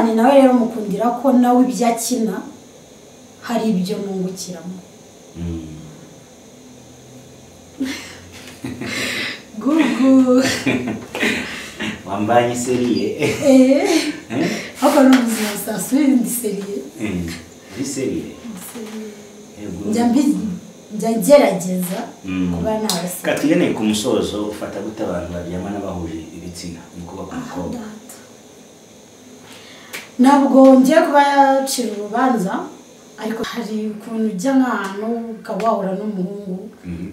Fireman nawe rero mukundira ko nawe ibyakina hari ibyo nungukiramo gugu wambaye seriye hako n'ubuzima sasuye ndi seriye ndi seriye njya ngerageza kuba nabase katugene ku musozo ufata gute abantu baryama n'abahuje ibitsina mu kuba ku mukobwa ntabwo ngiye kuba yacira urubanza ariko hari ukuntu ujya nk'ahantu ukaba wahura n'umuhungu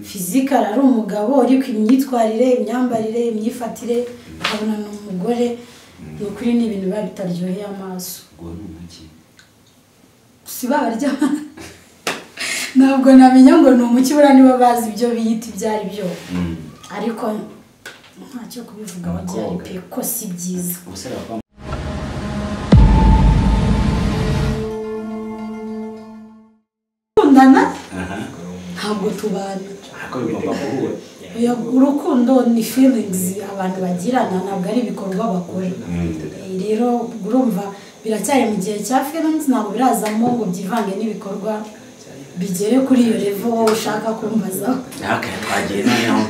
fizikali ari umugabo uri ku imyitwarire imyambarire imyifatire ukabona ni umugore ni ukuri ni ibintu biba bitaryoheye amaso si babarya ntabwo namenya ngo ni umuki buriya nibo bazi ibyo biyita ibyo ari byo ariko ntacyo kubivugaho byari pe ko si byiza ntabwo tubana urukundo ni feelings abantu bagirana ntabwo ari ibikorwa bakora rero urumva biracyari mu gihe cya feelings ntabwo birazamo ngo byivange n'ibikorwa bigere kuri iyo level ushaka kumbaza twagiye noneho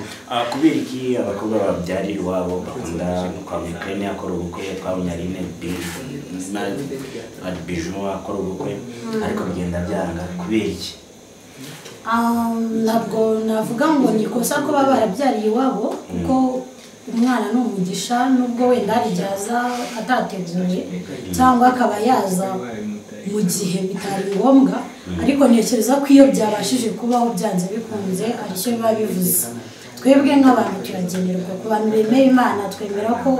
kubera iki abakobwa babyarira iwabo bakunda kwa Ukraine akora ubukwe twabonye Aline Biju akora ubukwe ariko bigenda byanga kubera iki ntabwo navuga ngo ni ikosa ko baba barabyariye iwabo kuko umwana ni umugisha nubwo wenda hari igihe aza atateguye cyangwa akaba yaza mu gihe bitari ngombwa ariko ntekereza ko iyo byabashije kubaho byanze bikunze aricyo biba bivuze twebwe nk'abantu turagenerwa ku bantu bemera Imana twemera ko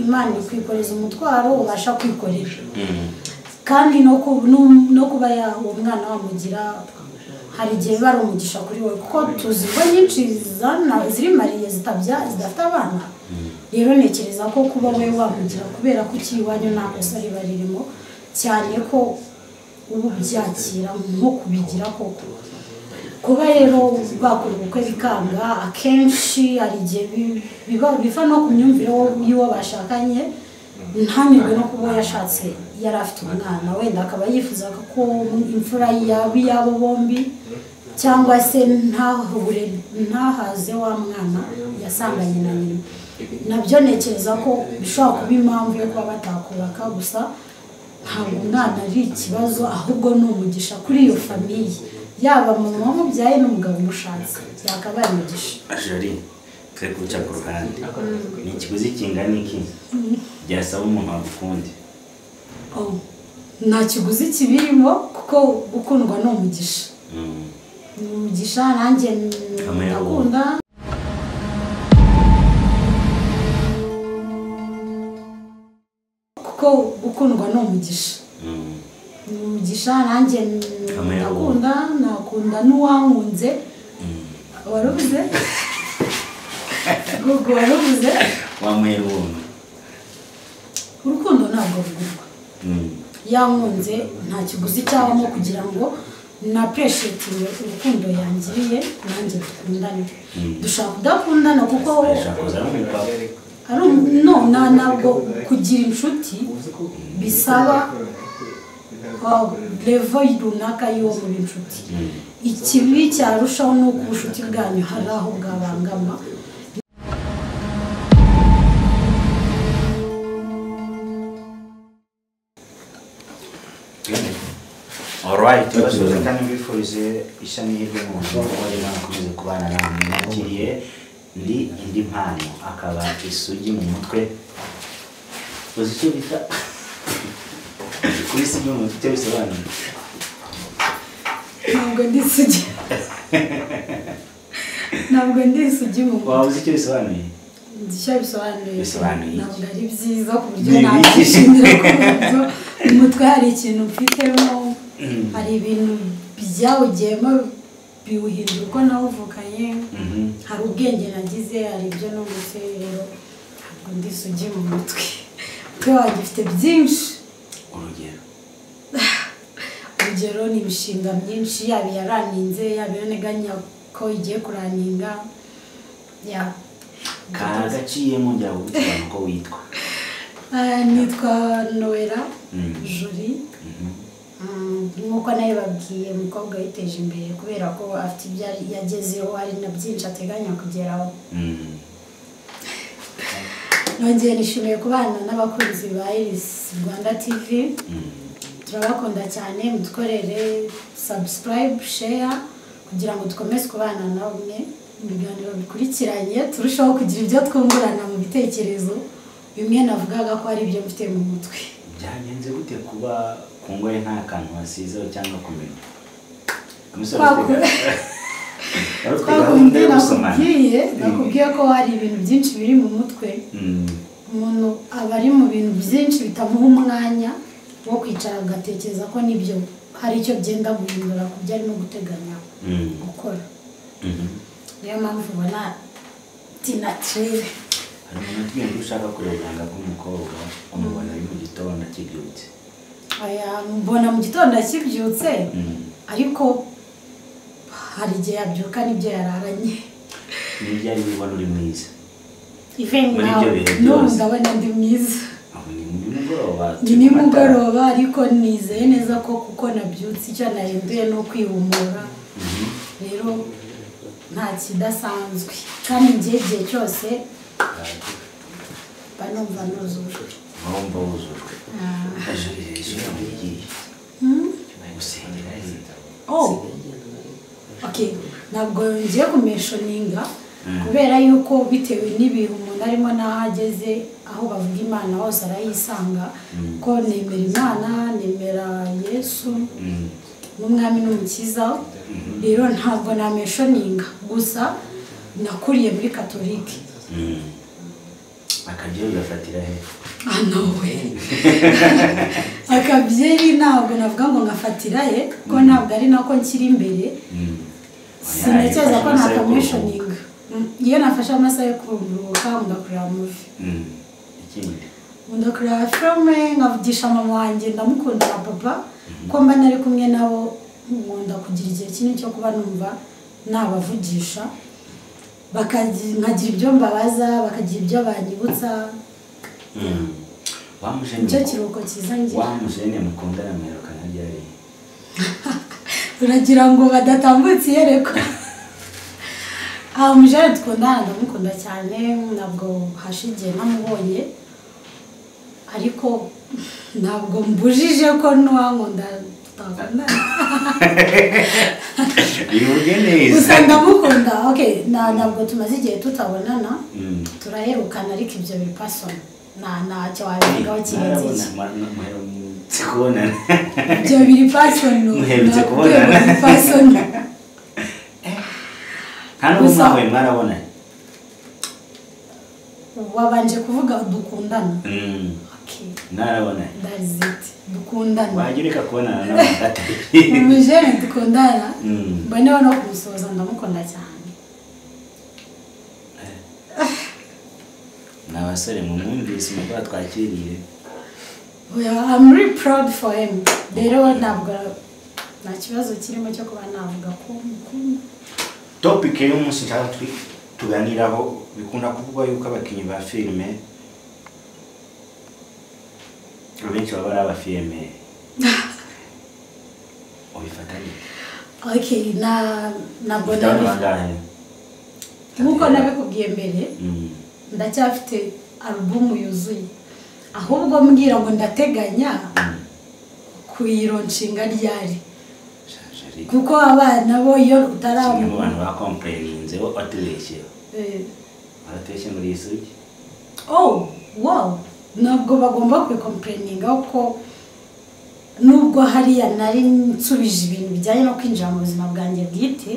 Imana ikwikoreza umutwaro ubasha kwikorera kandi no kuba uwo mwana wamugira hari igihe biba ari umugisha kuri we kuko tuzi ko nyinshi ziri mariye zidafite abana rero ntekereza ko kuba we wamugira kubera ko iwanyu nta kosa riba ririmo cyane ko ubu byakira nko kubigira koko kuba rero bakora ubukwe bikanga akenshi hari igihe biva no ku myumvire y'uwo bashakanye ntanyurwe no kuba yashatse yari afite umwana wenda akaba yifuzaga ko imfura yaba iyabo bombi cyangwa se ntahaze wa mwana yasanganye na nyina nabyo ntekereza ko bishobora kuba impamvu yo kuba batakubaka gusa ntabwo umwana ari ikibazo ahubwo ni umugisha kuri iyo famiye yaba mama wamubyaye n'umugabo umushatse yakabaye umugisha Jori twe kuca ku ruhande ni ikiguzi kingana iki byasaba umuntu wagukunde nta kiguzi kibirimo kuko gukundwa ni umugisha ni umugisha nanjye ndakunda kuko gukundwa ni umugisha ni umugisha nanjye ndakunda nakunda n'uwankunze warubuze gugu warubuze wamuhera ubuntu urukundo ntabwo rugurwa yankunze nta kiguzi cyabamo kugira ngo na appreciate urukundo yangiriye nanjye dukundane dushaka kudakundana kuko ntabwo kugira inshuti bisaba level runaka y'uwo muri inshuti ikibi cyarushaho ni uko ubucuti bwanyu hari aho bwabangama alright tubasubiza kandi mbifurize ishami y'iryo mu buzima bw'abari bakomeze kubana namwe nakiriye ndi indi mpano akaba isugi mu mutwe uzi icyo bita kuri isugi mu mutwe icyo bisobanuye ntabwo ndi isugi mu mutwe waba uzi icyo bisobanuye icyo bisobanuye ntabwo ari byiza ku buryo Ni nakwishimira ko mu mutwe hari ikintu mfitemo hari ibintu byawugiyemo biwuhindura uko nawuvukanye hari ubwenge nagize hari ibyo numvise rero ntabwo ndi isugi mu mutwe umutwe wanjye ufite byinshi urugero ni imishinga myinshi yaba yaraninze yaba iyo nteganya ko igiye kuraninga kagaciyemo njya gusobanura uko witwa nitwa Noella Jolie nk'uko nawe babwiye umukobwa yiteje imbere kubera ko afite ibyo yagezeho hari na byinshi ateganya kugeraho nongeye nishimiye kubana n'abakunzi ba Iris Rwanda TV turabakunda cyane mudukorere subscribe share kugira ngo dukomeze kubana namwe mu biganiro bikurikiranye turushaho kugira ibyo twungurana mu bitekerezo bimwe navugaga ko ari ibyo mfite mu mutwe byagenze gute kuba kungoye nta kantu wasizeho cyangwa kumenya nakubwiye ko hari ibintu byinshi biri mu mutwe umuntu aba ari mu bintu byinshi bitamuha umwanya wo kwicara agatekereza ko nibyo hari icyo byenda guhindura ku byo arimo guteganya gukora niyo mpamvu ubona tinatrere hari umuntu utubwira ko ushaka kureba uburanga bw'umukobwa umubona ari mu gitondo akibyutse mbona mu gitondo akibyutse ariko hari igihe yabyuka n'ibyo yararanye n'ibyo ari bibona uri mwiza muri ibyo bihe byose ndabona ndi mwiza ni nimugoroba ariko nizeye neza ko kuko nabyutse icyo nahinduye no kwihumura rero nta kidasanzwe kandi igihe cyose banumva nuzujwe nkumva wuzujwe ejo yagiye gusengera ntabwo ngiye kumeshoninga kubera yuko bitewe n'ibihe umuntu arimo n'aho ageze aho bavuga imana hose arayisanga ko nemera imana nemera yesu n'umwami n'umukiza rero ntabwo nameshoninga gusa nakuriye muri katolike akabyeri gafatira he nowe akabyeri ntabwo navuga ngo ngafatira he ko ntabwo ari nako nkiri imbere sinekeza ko ntakameshoninga iyo nafashe amasaha yo kuruhuka ndakureba muvi ndakureba filime nkavugisha mama wanjye ndamukunda na papa ko mba nari kumwe nabo nkunda kugira igihe kinini cyo kuba numva nabavugisha nkagira ibyo mbabaza bakagira ibyo banyibutsa nicyo kiruhuko cyiza ngira wamujene mukundana mwerukana ryari uragira ngo badatambutse iyereko umujene dukundana ndamukunda cyane ntabwo hashigiye namubonye ariko ntabwo mbujije ko n'uwankunda tutakundana bivuge neza gusa ndamukunda ntabwo tumaze igihe tutabonana turaherukana ariko ibyo biri pasoni ntacyo wabivugaho kirenze ibyo biri pasoni muherutse kubonana nta n'ubu mwahuye mwarabonanye wabanje kuvuga dukundana narabonanye dariziti dukundana wajya ureka kubonana n'abantu batari umujene dukundana mboneho no kumusoza ndamukunda cyane ni abasore mu mwumvise umugore twakiriye I'm really proud for him rero ntabwo nta kibazo kirimo cyo kuba navuga ko mukunda topike y'umunsi nshaka tuganiraho bikunda kuvugwa yuko abakinnyi ba filime abenshi baba ari abafilime ubifatanye ntabwo nk'uko nabikubwiye mbere ndacyafite alubumu yuzuye ahubwo mbwira ngo ndateganya kuyironshinga ryari kuko abana bo iyo kimwe mu bantu bakomplayininze bo batubeshyeho baratubeshye muri iyi sugi ntabwo bagomba kwikomplayininga ko nubwo hariya nari nsubije ibintu bijyanye no kwinjira mu buzima bwanjye bwite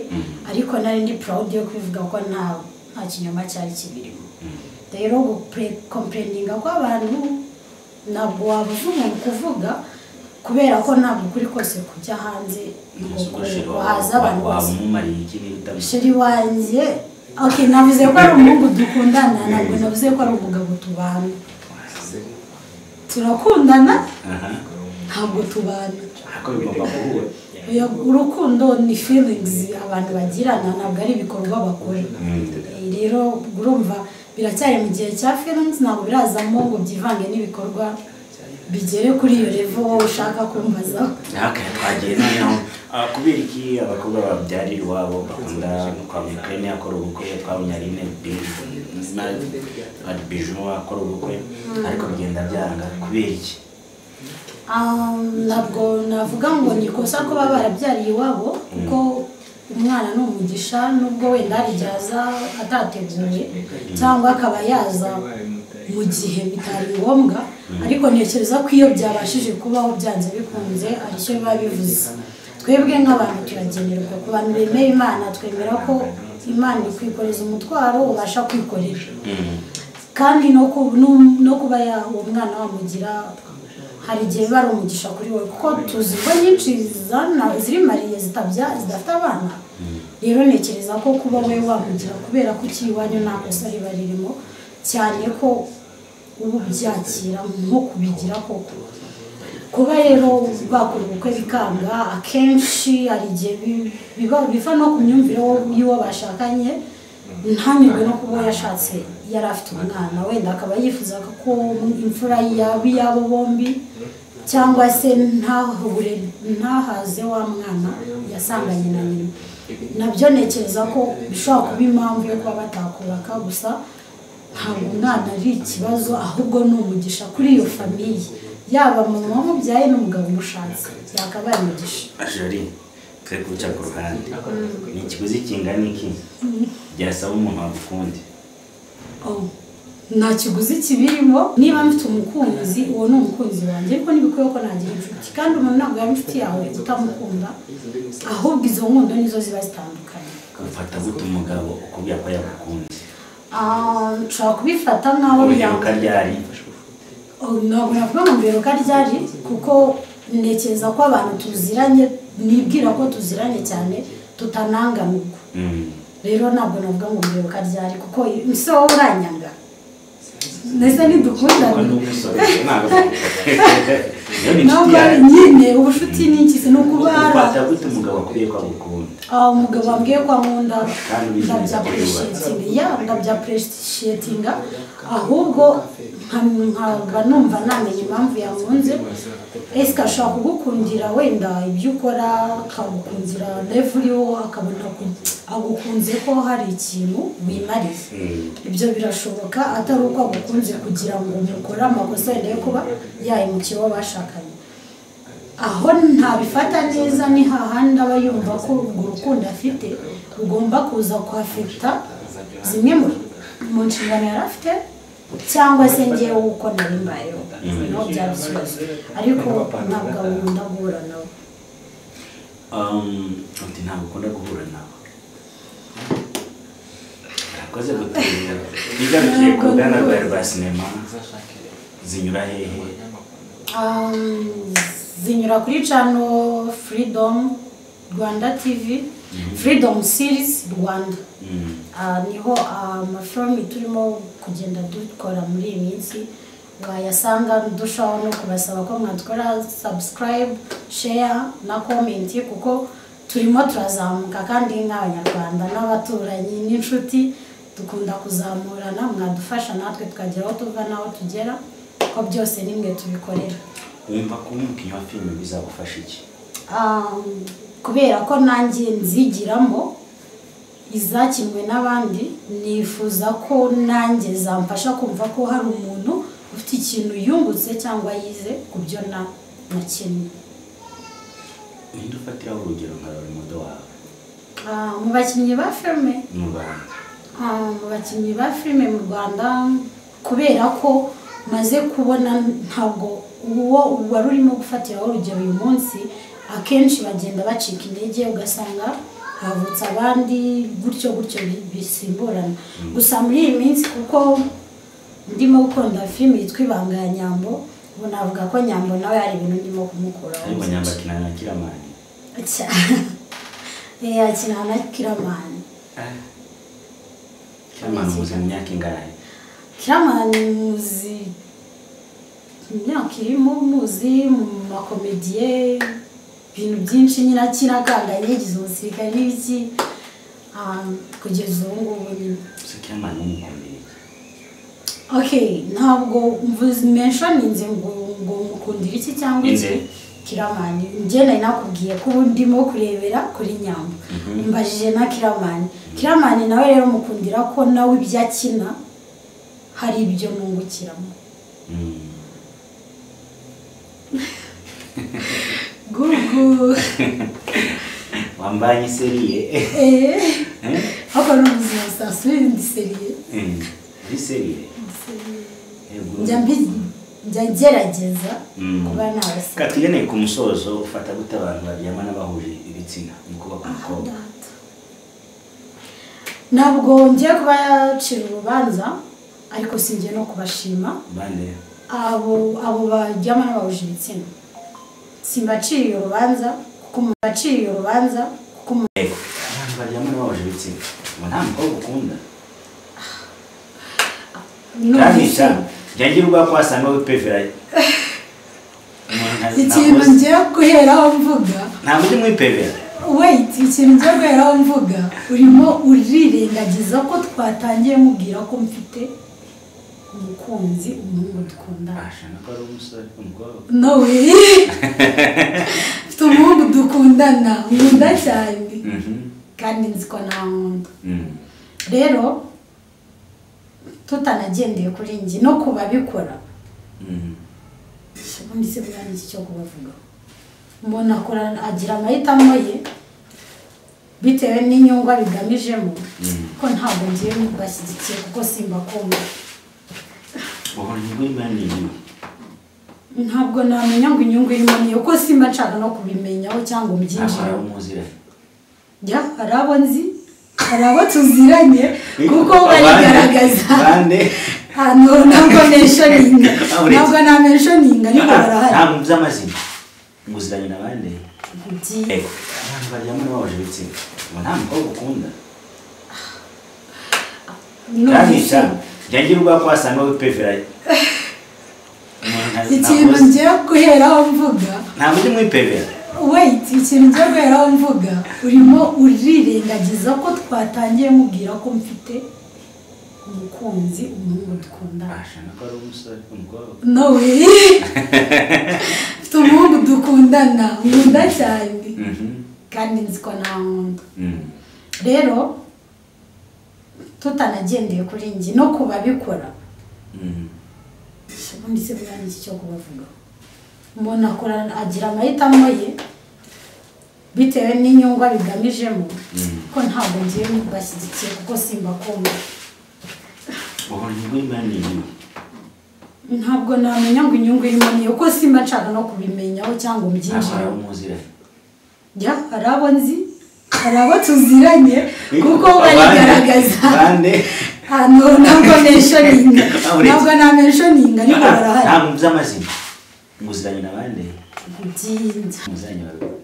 ariko nari ndi proud yo kwivuga ko nta kinyoma cyari kibirimo rero gukomplayininga kw'abantu ntabwo wabuze umuntu kuvuga kubera ko ntabwo kuri kose kujya hanze ngo haza abantu bose sheri wanjye navuze ko ari umuhungu dukundana ntabwo navuze ko ari umugabo tubana turakundana ntabwo tubana urukundo ni feelings abantu bagirana ntabwo ari ibikorwa bakora rero urumva biracyari mu gihe cya films ntabwo birazamo ngo byivange n'ibikorwa bigere kuri iyo level wowe ushaka kumbaza. Twagiye noneho kubera iki abakobwa babyarira iwabo bakunda kwa Ukraine akora ubukwe twabonye Aline Bijou akora ubukwe ariko bigenda byanga kubera iki? Ntabwo navuga ngo ni kosa ko baba barabyariye iwabo kuko umwana ni umugisha nubwo wenda arijaza atateguye cyangwa akaba yaza mu gihe bitari ngombwa ariko ntekereza ko iyo byabashije kubaho byanze bikunze aricyo biba bivuze. Twebwe nk'abantu turagenerwa ku bantu bemeye Imana twemera ko Imana ikwikoreza umutwaro ubasha kwikorera kandi no kuba uwo mwana wamugira hari igihe biba ari umugisha kuri we kuko tuzi ko nyinshi ziri mariye zidafite abana. Rero ntekereza ko kuba we wamugira kubera ko ikiwanyu nta kosa riba ririmo cyane ko ubu byakira nko kubigira koko. Kuba rero bakora ubukwe bikanga akenshi hari igihe biva no ku myumvire y'uwo bashakanye ntanyurwe no kuba yashatse yari afite umwana wenda akaba yifuza ko imfura yaba iyabo bombi cyangwa se ntahaze wa mwana yasanganye na nyina. Nabyo ntekereza ko bishobora kuba impamvu yo kuba batakubaka gusa ntabwo umwana ari ikibazo ahubwo ni umugisha kuri iyo famiye yaba mama wamubyaye n'umugabo umushatse yakabaye umugisha. Jolie twe kuca ku ruhande ni ikiguzi kingana iki byasaba umuntu wagukunde? Nta kiguzi kibirimo niba mfite umukunzi uwo ni umukunzi wanjye ariko ntibikwiye ko nagira inshuti kandi umuntu ntabwo yaba inshuti yawe utamukunda ahubwo izo nkundo nizo ziba zitandukanye. Ufata gute umugabo ukubwira ko yagukunze? Nshobora kubifata nk'aho biheruka ryari? Ntabwo navuga ngo biheruka ryari kuko ntekereza ko abantu tuziranye nibwira ko tuziranye cyane tutanangamirwa. Rero ntabwo navuga ngo biheruka ryari kuko ese wowe uranyanga ndetse ntidukundana ntabwo nyine ubushuti ni iki se ni ukubara. Ufata gute umugabo akwiye ko agukunda? Umugabo wambwiye ko ankunda ndabyapureshiyetinga ahubwo nkaba numva namenya impamvu yankunze. Ese ashobora kugukundira wenda ibyo ukora akagukundira level uriho akabona agukunze ko hari ikintu wimariye. Ibyo birashoboka atari uko agukunze kugira ngo mukore amakosa wenda yo kuba yahemukiye uwo bashakanye. Aho ntabifata neza ni hahandi aba yumva ko urwo rukundo afite rugomba kuza kuhafekita zimwe mu nshingano yari afite cyangwa se ngewe uko nari mbayeho niho byaba ikibazo ariko ntabwo nkunda guhura nawe. Ntabwo ukunda guhura nawe? Urakoze guterera bigarukiye ku ruganda rwawe rwa sinema zinyura hehe? Zinyura kuri channel Freedom Rwanda TV, Freedom Series Rwanda. Niho amafilimi turimo kugenda dukora muri iyi minsi wayasanga. Dushaho no kubasaba ko mwatwara subscribe, share na comment kuko turimo turazamuka kandi nk'abanyarwanda n'abaturanyi n'inshuti dukunda kuzamurana. Mwadufasha natwe tukagera aho tuva n'aho tugera ko byose nimwe tubikorera. Wumva ko umukinnyi wa filime bizagufasha iki? Kubera ko nanjye nzigiramo izakinwe n'abandi nifuza ko nanjye zamfasha kumva ko hari umuntu ufite ikintu yungutse cyangwa yize ku byo nakinnye. Ninde ufatiraho urugero nka role model wawe? Mu bakinnyi ba filime mu Rwanda? Mu bakinnyi ba filime mu Rwanda kubera ko maze kubona ntabwo uwo wari urimo gufatiraho urugero uyu munsi akenshi bagenda bacika intege ugasanga havutse abandi gutyo bisimburana. Gusa muri iyi minsi kuko ndimo gukunda filime yitwa Ibanga ya Nyambo ubu navuga ko Nyambo nawe hari ibintu ndimo kumukuraho. Ariko Nyambo akina na Kiramani? Akina na Kiramani. Kiramani umuzi mu myaka ingahe? Kiramani muzi imyaka irimo muzi mu makomediye ibintu byinshi nyine akina akanganye yigize umusirikare n'ibiki kugeza ubu ngubu nyine. Kiramani w'umukomedi Okay, ntabwo mvuze mentioninze ngo mukundira iki cyangwa iki Kiramani. Nje nari nakubwiye ko ndimo kurebera kuri Nyambo. Mbajije na Kiramani. Kiramani nawe rero mukundira ko nawe ibyakina hari ibyo nungukiramo. Gugu. Wambaye seriye. Ako n'ubuzima sasubira ndi seriye. Ndi seriye. Njya ngerageza kuba nabase. Katugene ku musozo ufata gute abantu baryama n'abahuje ibitsina mu kuba ku mukobwa. Ntabwo ngiye kuba yacira urubanza ariko singiye no kubashima. Bande. Abo baryama n'abahuje ibitsina. Simbaciye urubanza kuko mubaciye urubanza kuko abantu baryama n'abahuje ibitsina. Ngo nta mukobwa ukunda. Kandi Jangira ubwa kwasanga wipevera. Ikintu ngiye guheraho mvuga. Ntabwo uri mwipevera. Wait, ikintu ngiye guheraho mvuga urimo urirengagiza ko twatangiye mubwira ko mfite umukunzi umuhungu dukundana. Ashana ko ari umusore umukobwa. No way. Mfite umuhungu dukundana nkunda cyane. Kandi nzi ko nankunda. Rero tutanagendeye kuri njye no kubabikora. Ubundi se bwa iki cyo kubavuga. Umuntu akora agira amahitamo ye bitewe n'inyungu bigamijemo ko ntabwo ngiye mubashyigikiye kuko simbakunda. Ntabwo namenya ngo inyungu irimo niyo ko simba nshaka no kubimenyaho cyangwa mbyinjire. Ya arabo nzi arabo tuziranye kuko barigaragaza. Bande. Hano ntabwo mentioning. Ntabwo na mentioning ariko barahari. Ntabwo by'amazina. Muziranye nabande. Ndi. Abantu baryama n'abahuje ibitsina. Ngo nta mukobwa ukunda. Kandi jangira ubwa kwasanga wipevera. Ikintu ngiye guheraho mvuga. Ntabwo uri mwipevera. Wait, ikintu ngiye guheraho mvuga urimo urirengagiza ko twatangiye mubwira ko mfite umukunzi umuhungu dukundana. Ashana ko ari umusore umukobwa. No way. Mfite umuhungu dukundana nkunda cyane. Kandi nzi ko nankunda. Rero tutanagendeye kuri njye no kubabikora. Ubundi se bwa iki cyo kubavuga. Umuntu akora agira amahitamo ye bitewe n'inyungu bigamijemo ko ntabwo ngiye mubashyigikiye kuko simbakunda. Ntabwo namenya ngo inyungu irimo niyo ko simba nshaka no kubimenyaho cyangwa mbyinjire. Ya arabo nzi arabo tuziranye kuko barigaragaza. Bande. Hano ntabwo mentioning. Ntabwo na mentioning ariko barahari. Ntabwo by'amazina. Muziranye nabande. Ndinda. Muziranye babiri.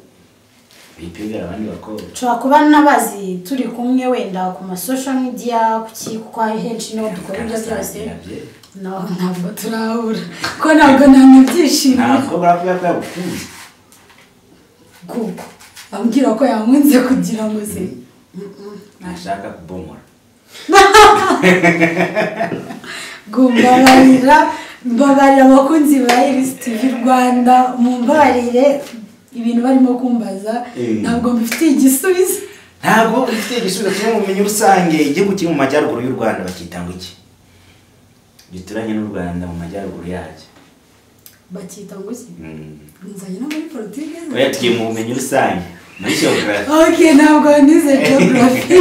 Bipegera abandi bakobwa. Twa kuba nabazi turi kumwe wenda ku ma social media kuko henshi no dukora ibyo byose. No ntabwo turahura. Ko ntabwo nanabyishimiye. Ntabwo baravuga ko yagukunze. Kuko ambwira ko yankunze kugira ngo se. Nashaka kubomora. Mbabarira abakunzi ba Iris TV Rwanda mumbarire ibintu barimo kumbaza ntabwo mbifitiye igisubizo. Ntabwo mbifitiye igisubizo cyo mu menyo rusange igihugu kiri mu majyaruguru y'u Rwanda bakitanga iki? Gituranye n'u Rwanda mu majyaruguru yacyo. Bakitanga iki? Nzanye no muri politike. Oya tugiye mu menyo rusange. Muri geography. Okay, ntabwo nize geography.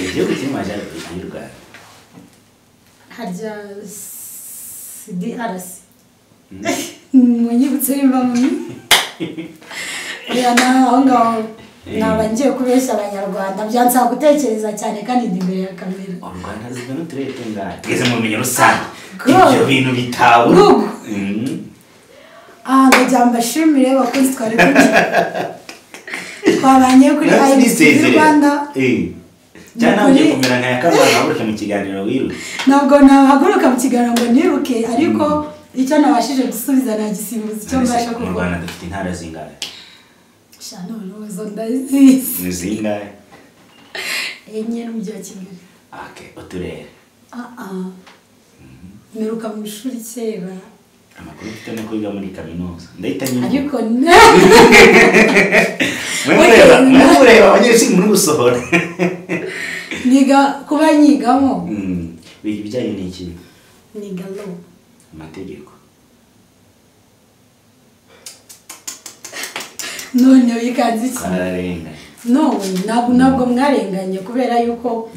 Igihugu kiri mu majyaruguru y'u Rwanda. Harya DRC. Mwanyibutse imba mumi. Oya naho ngaho nabangiye kubeshya abanyarwanda byansaba gutekereza cyane kandi ndi imbere ya kamera. U Rwanda ruzwi n'uturere ngana. Tugeze mu menyo rusange. Ibyo bintu bitawe. Ngajya mbashimire bakozi twari kumwe. Twabanye kuri Iris TV Rwanda. Cyana ugiye kumera nka yakamana haguruka mu kiganiro wiruke. Ntabwo nahaguruka mu kiganiro ngo niruke ariko icyo nabashije gusubiza nagisimbuza icyo mbasha kuvuga. Mu Rwanda dufite intara zingahe? Shano rozo ndazizi. Ni zingahe? Enye n'umujyi wa Kigali. Okay, uturere. Meruka mu ishuri kera. Amakuru mfite no kwiga muri kaminuza. Ndahita nyine. Ariko mureba abanyeshuri muri gusohora. Niga kuba nyigamo. Biga ibijyanye n'iki? Niga law. Amategeko. None wikanze iki? Kararenganye. No, ntabwo mwarenganye kubera yuko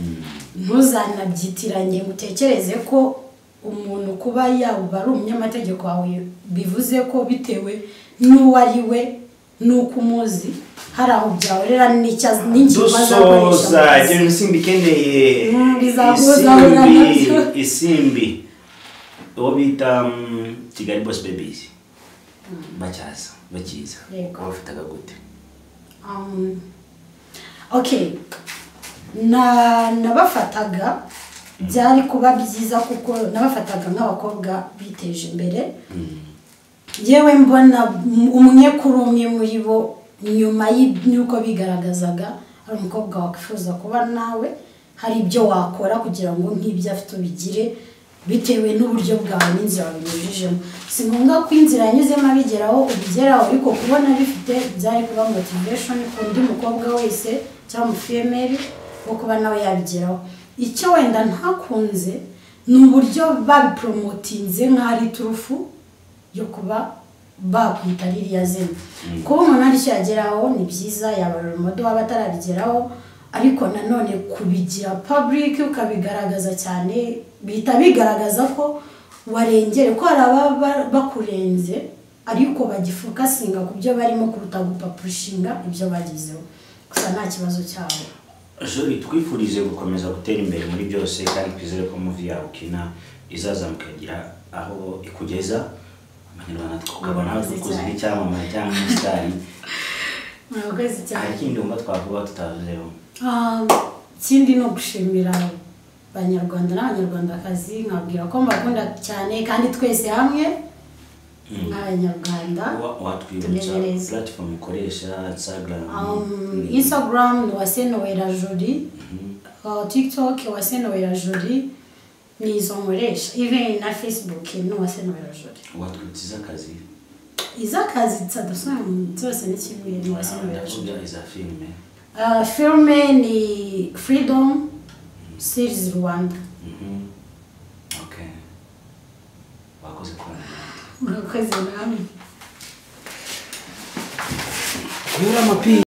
ntuzanabyitiranye mutekereze ko umuntu kuba yaba ari umunyamategeko wawe bivuze ko bitewe n'uwo ari we nuko umuzi hari aho byahorera n'ingingo bazakoresha ibyo nsimbi ikeneye isimbi uwo bita Kigali Boss Babies bakiza bafitaga gute? Okay, nabafataga byari kuba byiza kuko nabafataga nk'abakobwa biteje imbere. Yewe mbona umwe kuri umwe muri bo nyuma y'uko bigaragazaga ari umukobwa wakwifuza kuba nawe hari ibyo wakora kugira ngo nk'ibyo afite ubigire bitewe n'uburyo bwawe n'inzira wabinyujijemo. Si ngombwa ko inzira yanyuzemo abigeraho ubigeraho, ariko kubona bifite byari kuba motivation ku undi mukobwa wese cyangwa umufemeri wo kuba nawe yabigeraho. Icyo wenda ntakunze ni uburyo babipromotinze nk'ari turufu yo kuba bakwita ririya zina. Kuba umuntu aricyo yageraho ni byiza, yabarura umudo waba atarabigeraho, ariko nanone kubigira public ukabigaragaza cyane bihita bigaragaza ko warengere ko hari ababa bakurenze ariko bagifokasinga ku byo barimo kuruta gupapushinga ibyo bagezeho. Gusa nta kibazo cyabo. Jori, twifurije gukomeza gutera imbere muri byose kandi twizere ko movie yawe ukina izaza mukagira aho ikugeza abanyarwanda tukabona dukoze icyamamare cyangwa umusitari. Murakoze cyane. Hari ikindi wumva twavuga tutavuzeho? Ikindi no gushimira abanyarwanda n'abanyarwandakazi, nkabwira ko mbakunda cyane kandi twese hamwe nk'abanyarwanda. Watwibutsa platform ukoresha? Instagram ni Uwase Noella Jolie, TikTok Uwase Noella Jolie nizo nkoresha, even na Facebook ni Uwase Noella Jolie. Watwibutsa iz'akazi? Iz'akazi zose ni kimwe ni Uwase Noella Jolie. Iza filime? Filme ni Freedom Series Rwanda. Okay. Wakoze kubana. Murakoze namwe. Kuyura amapi